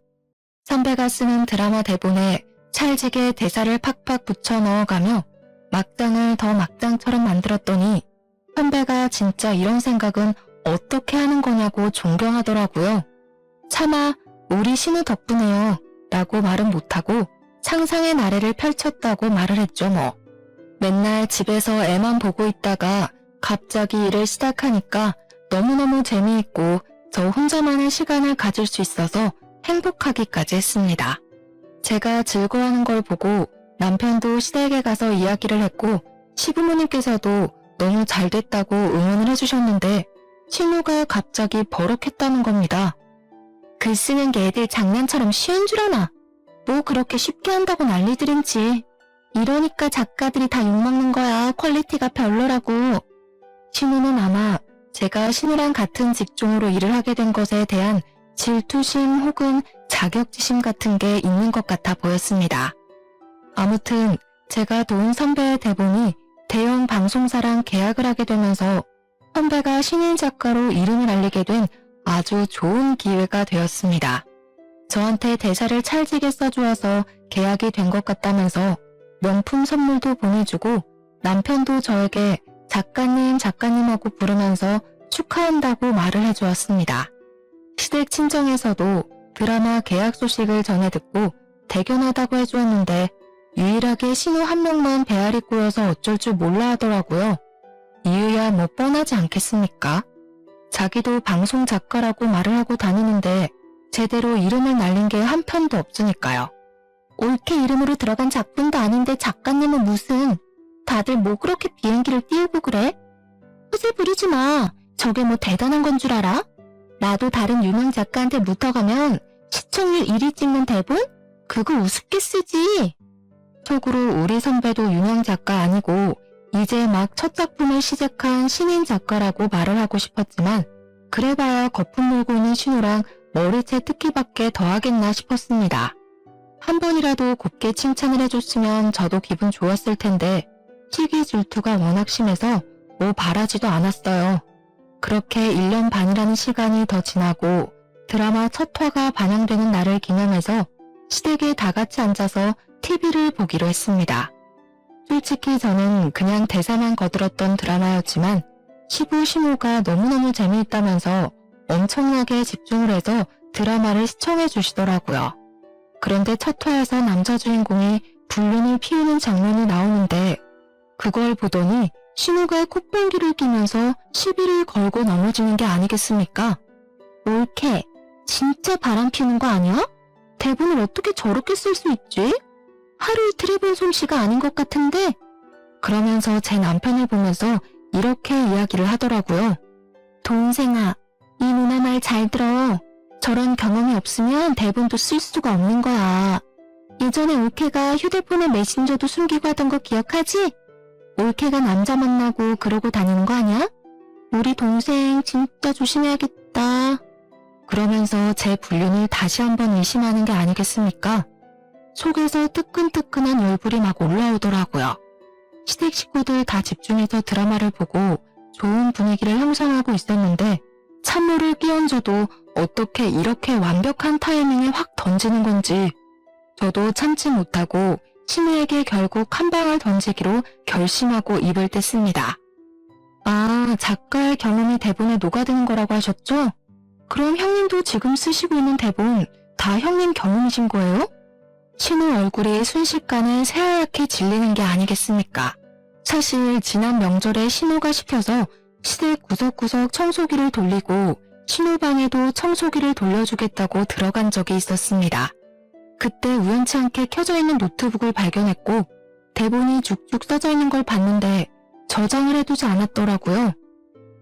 A: 선배가 쓰는 드라마 대본에 찰지게 대사를 팍팍 붙여 넣어가며 막장을 더 막장처럼 만들었더니 선배가 진짜 이런 생각은 어떻게 하는 거냐고 존경하더라고요. 차마 우리 신우 덕분에요 라고 말은 못하고 상상의 나래를 펼쳤다고 말을 했죠 뭐. 맨날 집에서 애만 보고 있다가 갑자기 일을 시작하니까 너무너무 재미있고 저 혼자만의 시간을 가질 수 있어서 행복하기까지 했습니다. 제가 즐거워하는 걸 보고 남편도 시댁에 가서 이야기를 했고 시부모님께서도 너무 잘 됐다고 응원을 해주셨는데 신우가 갑자기 버럭했다는 겁니다. 글 쓰는 게 애들 장난처럼 쉬운 줄 아나? 뭐 그렇게 쉽게 한다고 난리들인지. 이러니까 작가들이 다 욕먹는 거야. 퀄리티가 별로라고. 신우는 아마 제가 신우랑 같은 직종으로 일을 하게 된 것에 대한 질투심 혹은 자격지심 같은 게 있는 것 같아 보였습니다. 아무튼 제가 도운 선배의 대본이 대형 방송사랑 계약을 하게 되면서 선배가 신인 작가로 이름을 알리게 된 아주 좋은 기회가 되었습니다. 저한테 대사를 찰지게 써주어서 계약이 된 것 같다면서 명품 선물도 보내주고 남편도 저에게 작가님하고 부르면서 축하한다고 말을 해주었습니다. 시댁 친정에서도 드라마 계약 소식을 전해 듣고 대견하다고 해주었는데 유일하게 신우 한 명만 배알이 꼬여서 어쩔 줄 몰라 하더라고요. 이유야 뭐 뻔하지 않겠습니까? 자기도 방송 작가라고 말을 하고 다니는데 제대로 이름을 날린 게 한 편도 없으니까요. 올케 이름으로 들어간 작품도 아닌데 작가님은 무슨. 다들 뭐 그렇게 비행기를 띄우고 그래? 허세 부리지 마. 저게 뭐 대단한 건 줄 알아? 나도 다른 유명 작가한테 묻어가면 시청률 1위 찍는 대본? 그거 우습게 쓰지. 속으로 우리 선배도 유명 작가 아니고 이제 막 첫 작품을 시작한 신인 작가라고 말을 하고 싶었지만 그래봐야 거품 물고 있는 신우랑 머리채 특기밖에 더 하겠나 싶었습니다. 한 번이라도 곱게 칭찬을 해줬으면 저도 기분 좋았을 텐데 시기 질투가 워낙 심해서 뭐 바라지도 않았어요. 그렇게 1년 반이라는 시간이 더 지나고 드라마 첫 화가 반영되는 날을 기념해서 시댁에 다 같이 앉아서 TV를 보기로 했습니다. 솔직히 저는 그냥 대사만 거들었던 드라마였지만 시부 시모가 너무너무 재미있다면서 엄청나게 집중을 해서 드라마를 시청해 주시더라고요. 그런데 첫 화에서 남자 주인공이 불륜을 피우는 장면이 나오는데 그걸 보더니 신우가 콧방귀를 끼면서 시비를 걸고 넘어지는 게 아니겠습니까? 올케, 진짜 바람 피우는 거 아니야? 대본을 어떻게 저렇게 쓸 수 있지? 하루 이틀 해본 솜씨가 아닌 것 같은데? 그러면서 제 남편을 보면서 이렇게 이야기를 하더라고요. 동생아, 이 누나 말 잘 들어. 저런 경험이 없으면 대본도 쓸 수가 없는 거야. 예전에 올케가 휴대폰에 메신저도 숨기고 하던 거 기억하지? 올케가 남자 만나고 그러고 다니는 거 아니야? 우리 동생 진짜 조심해야겠다. 그러면서 제 불륜을 다시 한번 의심하는 게 아니겠습니까? 속에서 뜨끈뜨끈한 열불이 막 올라오더라고요. 시댁 식구들 다 집중해서 드라마를 보고 좋은 분위기를 형성하고 있었는데 찬물을 끼얹어도 어떻게 이렇게 완벽한 타이밍에 확 던지는 건지 저도 참지 못하고 신우에게 결국 한 방을 던지기로 결심하고 입을 뗐습니다. 아, 작가의 경험이 대본에 녹아드는 거라고 하셨죠? 그럼 형님도 지금 쓰시고 있는 대본 다 형님 경험이신 거예요? 신우 얼굴이 순식간에 새하얗게 질리는 게 아니겠습니까? 사실 지난 명절에 신우가 시켜서 시댁 구석구석 청소기를 돌리고 신우 방에도 청소기를 돌려주겠다고 들어간 적이 있었습니다. 그때 우연치 않게 켜져 있는 노트북을 발견했고 대본이 쭉쭉 써져 있는 걸 봤는데 저장을 해두지 않았더라고요.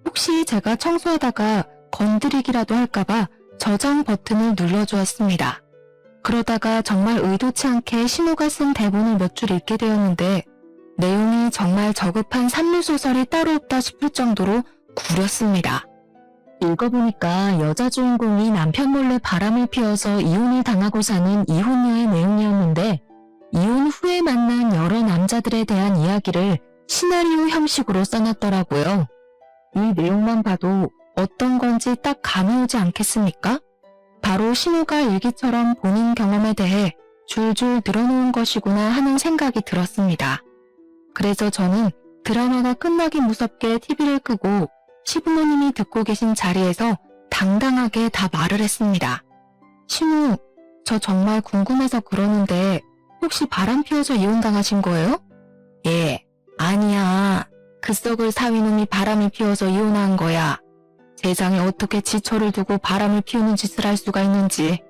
A: 혹시 제가 청소하다가 건드리기라도 할까봐 저장 버튼을 눌러주었습니다. 그러다가 정말 의도치 않게 신우가 쓴 대본을 몇 줄 읽게 되었는데 내용이 정말 저급한 삼류소설이 따로 없다 싶을 정도로 구렸습니다. 읽어보니까 여자 주인공이 남편 몰래 바람을 피워서 이혼을 당하고 사는 이혼녀의 내용이었는데 이혼 후에 만난 여러 남자들에 대한 이야기를 시나리오 형식으로 써놨더라고요. 이 내용만 봐도 어떤 건지 딱 감이 오지 않겠습니까? 바로 신우가 일기처럼 본인 경험에 대해 줄줄 늘어놓은 것이구나 하는 생각이 들었습니다. 그래서 저는 드라마가 끝나기 무섭게 TV를 끄고 시부모님이 듣고 계신 자리에서 당당하게 다 말을 했습니다. 신우, 저 정말 궁금해서 그러는데 혹시 바람 피워서 이혼당하신 거예요? 예, 아니야. 그 썩을 사위놈이 바람을 피워서 이혼한 거야. 세상에 어떻게 지초를 두고 바람을 피우는 짓을 할 수가 있는지.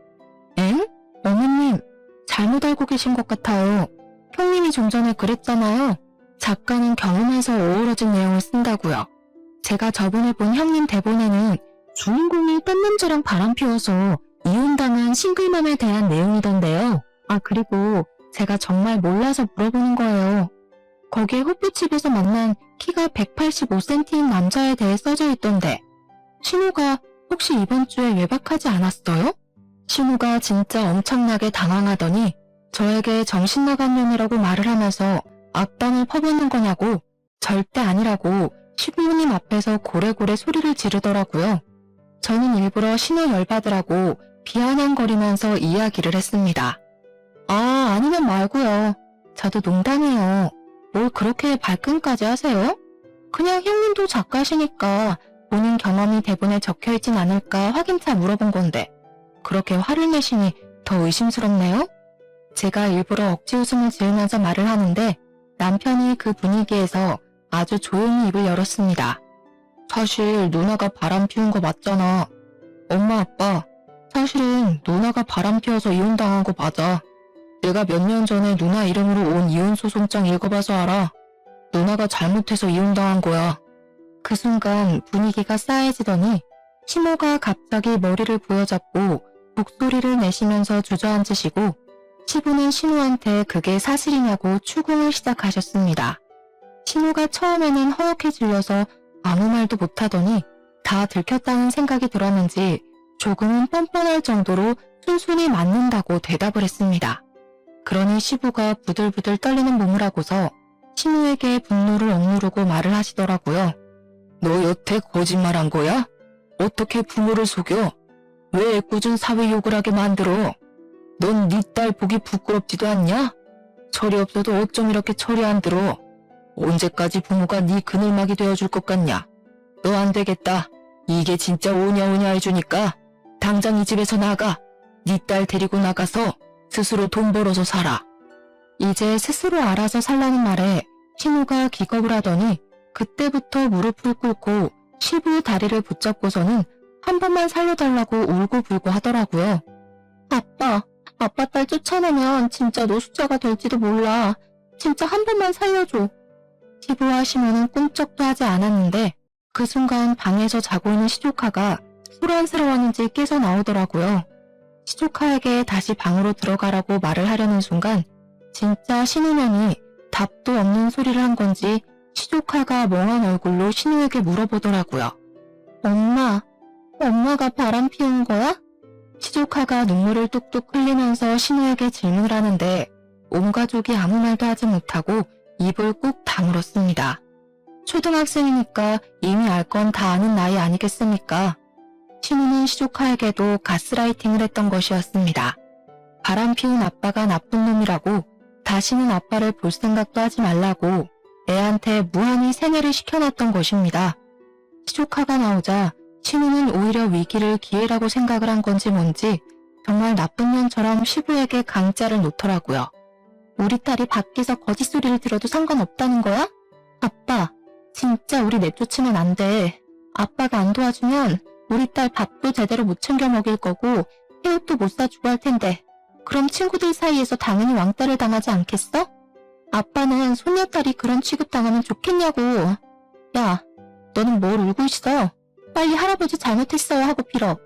A: 엥? 어머님, 잘못 알고 계신 것 같아요. 형님이 좀 전에 그랬잖아요. 작가는 경험에서 어우러진 내용을 쓴다고요. 제가 저번에 본 형님 대본에는 주인공이 딴 남자랑 바람 피워서 이혼당한 싱글맘에 대한 내용이던데요. 아, 그리고 제가 정말 몰라서 물어보는 거예요. 거기에 호프집에서 만난 키가 185cm인 남자에 대해 써져 있던데 신우가 혹시 이번 주에 외박하지 않았어요? 신우가 진짜 엄청나게 당황하더니 저에게 정신나간 년이라고 말을 하면서 악당을 퍼붓는 거냐고 절대 아니라고 시부모님 앞에서 고래고래 소리를 지르더라고요. 저는 일부러 신우 열받으라고 비아냥거리면서 이야기를 했습니다. 아, 아니면 말고요. 저도 농담이에요. 뭘 그렇게 발끈까지 하세요? 그냥 형님도 작가시니까 본인 경험이 대본에 적혀있진 않을까 확인차 물어본 건데 그렇게 화를 내시니 더 의심스럽네요? 제가 일부러 억지 웃음을 지으면서 말을 하는데 남편이 그 분위기에서 아주 조용히 입을 열었습니다. 사실 누나가 바람 피운 거 맞잖아. 엄마 아빠, 사실은 누나가 바람 피워서 이혼당한 거 맞아. 내가 몇 년 전에 누나 이름으로 온 이혼소송장 읽어봐서 알아. 누나가 잘못해서 이혼당한 거야. 그 순간 분위기가 싸해지더니 시모가 갑자기 머리를 부여잡고 목소리를 내시면서 주저앉으시고 시부는 신우한테 그게 사실이냐고 추궁을 시작하셨습니다. 신우가 처음에는 허옇게 질려서 아무 말도 못하더니 다 들켰다는 생각이 들었는지 조금은 뻔뻔할 정도로 순순히 맞는다고 대답을 했습니다. 그러니 시부가 부들부들 떨리는 몸을 하고서 신우에게 분노를 억누르고 말을 하시더라고요. 너 여태 거짓말한 거야? 어떻게 부모를 속여? 왜 애꿎은 사회 욕을 하게 만들어? 넌 네 딸 보기 부끄럽지도 않냐? 철이 없어도 어쩜 이렇게 철이 안 들어? 언제까지 부모가 네 그늘막이 되어줄 것 같냐? 너 안 되겠다. 이게 진짜 오냐오냐 해주니까 당장 이 집에서 나가. 네 딸 데리고 나가서 스스로 돈 벌어서 살아. 이제 스스로 알아서 살라는 말에 신우가 기겁을 하더니 그때부터 무릎을 꿇고 시부의 다리를 붙잡고서는 한 번만 살려달라고 울고불고 하더라고요. 아빠 딸 쫓아내면 진짜 노숙자가 될지도 몰라. 진짜 한 번만 살려줘. 시부와 시모는 꿈쩍도 하지 않았는데 그 순간 방에서 자고 있는 시조카가 소란스러웠는지 깨서 나오더라고요. 시조카에게 다시 방으로 들어가라고 말을 하려는 순간 진짜 신우년이 답도 없는 소리를 한 건지 시조카가 멍한 얼굴로 신우에게 물어보더라고요. 엄마가 바람 피운 거야? 시조카가 눈물을 뚝뚝 흘리면서 신우에게 질문을 하는데 온 가족이 아무 말도 하지 못하고 입을 꾹 다물었습니다. 초등학생이니까 이미 알 건 다 아는 나이 아니겠습니까? 신우는 시조카에게도 가스라이팅을 했던 것이었습니다. 바람 피운 아빠가 나쁜 놈이라고 다시는 아빠를 볼 생각도 하지 말라고 애한테 무한히 세뇌를 시켜놨던 것입니다. 시조카가 나오자 신우는 오히려 위기를 기회라고 생각을 한 건지 뭔지 정말 나쁜 년처럼 시부에게 강짜를 놓더라고요. 우리 딸이 밖에서 거짓소리를 들어도 상관없다는 거야? 아빠, 진짜 우리 내쫓으면 안 돼. 아빠가 안 도와주면 우리 딸 밥도 제대로 못 챙겨 먹일 거고 새옷도 못 사주고 할 텐데 그럼 친구들 사이에서 당연히 왕따를 당하지 않겠어? 아빠는 손녀딸이 그런 취급당하면 좋겠냐고. 야, 너는 뭘 울고 있어? 빨리 할아버지 잘못했어요 하고 빌어.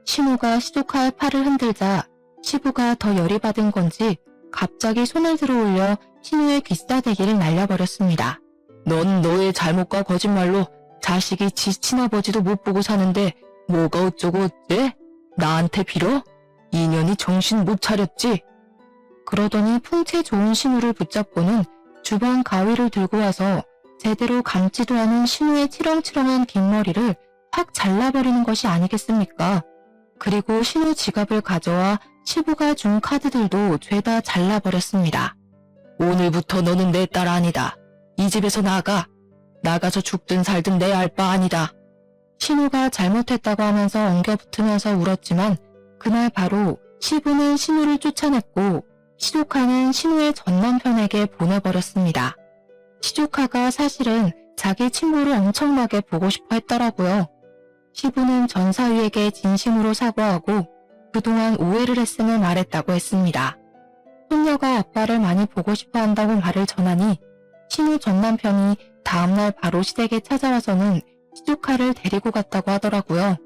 A: 신우가 시조카의 팔을 흔들자 시부가 더 열이 받은 건지 갑자기 손을 들어 올려 신우의 귀싸대기를 날려버렸습니다. 넌 너의 잘못과 거짓말로 자식이 지 친아버지도 못 보고 사는데 뭐가 어쩌고 어째? 나한테 빌어? 인연이 정신 못 차렸지? 그러더니 풍채 좋은 신우를 붙잡고는 주방 가위를 들고 와서 제대로 감지도 않은 신우의 치렁치렁한 긴 머리를 확 잘라버리는 것이 아니겠습니까? 그리고 신우 지갑을 가져와 시부가 준 카드들도 죄다 잘라버렸습니다. 오늘부터 너는 내 딸 아니다. 이 집에서 나가. 나가서 죽든 살든 내 알 바 아니다. 신우가 잘못했다고 하면서 엉겨붙으면서 울었지만 그날 바로 시부는 신우를 쫓아냈고 시조카는 신우의 전남편에게 보내버렸습니다. 시조카가 사실은 자기 친구를 엄청나게 보고 싶어 했더라고요. 시부는 전사위에게 진심으로 사과하고 그동안 오해를 했음을 말했다고 했습니다. 손녀가 아빠를 많이 보고 싶어 한다고 말을 전하니 신우 전남편이 다음날 바로 시댁에 찾아와서는 시조카를 데리고 갔다고 하더라고요.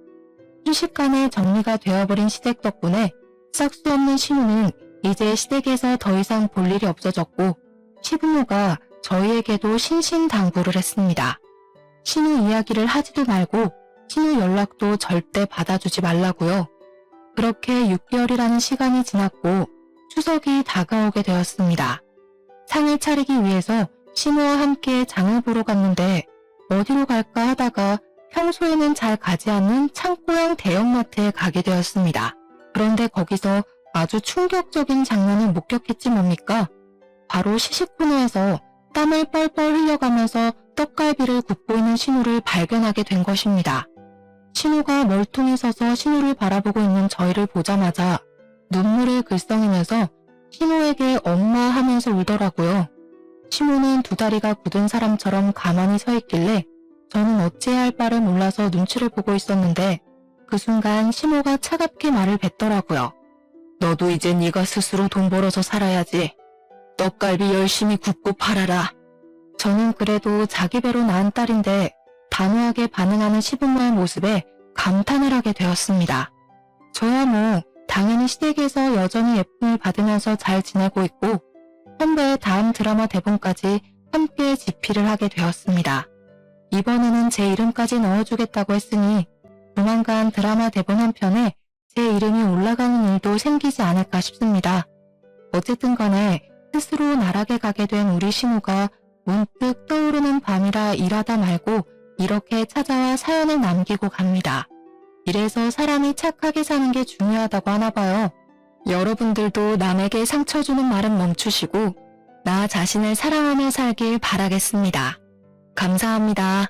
A: 순식간에 정리가 되어버린 시댁 덕분에 싹수 없는 신우는 이제 시댁에서 더 이상 볼 일이 없어졌고 시부모가 저희에게도 신신당부를 했습니다. 신우 이야기를 하지도 말고 신우 연락도 절대 받아주지 말라고요. 그렇게 6개월이라는 시간이 지났고 추석이 다가오게 되었습니다. 상을 차리기 위해서 신우와 함께 장을 보러 갔는데 어디로 갈까 하다가 평소에는 잘 가지 않는 창고형 대형마트에 가게 되었습니다. 그런데 거기서 아주 충격적인 장면을 목격했지 뭡니까? 바로 시식 코너에서 땀을 뻘뻘 흘려가면서 떡갈비를 굽고 있는 신우를 발견하게 된 것입니다. 신우가 멀뚱히 서서 신우를 바라보고 있는 저희를 보자마자 눈물을 글썽이면서 신우에게 엄마 하면서 울더라고요. 신우는 두 다리가 굳은 사람처럼 가만히 서 있길래 저는 어찌해야 할 바를 몰라서 눈치를 보고 있었는데 그 순간 신우가 차갑게 말을 뱉더라고요. 너도 이제 네가 스스로 돈 벌어서 살아야지. 떡갈비 열심히 굽고 팔아라. 저는 그래도 자기 배로 낳은 딸인데 단호하게 반응하는 시부모의 모습에 감탄을 하게 되었습니다. 저야 뭐 당연히 시댁에서 여전히 예쁨을 받으면서 잘 지내고 있고 선배의 다음 드라마 대본까지 함께 집필을 하게 되었습니다. 이번에는 제 이름까지 넣어주겠다고 했으니 조만간 드라마 대본 한 편에 제 이름이 올라가는 일도 생기지 않을까 싶습니다. 어쨌든 간에 스스로 나락에 가게 된 우리 신우가 문득 떠오르는 밤이라 일하다 말고 이렇게 찾아와 사연을 남기고 갑니다. 이래서 사람이 착하게 사는 게 중요하다고 하나 봐요. 여러분들도 남에게 상처 주는 말은 멈추시고 나 자신을 사랑하며 살길 바라겠습니다. 감사합니다.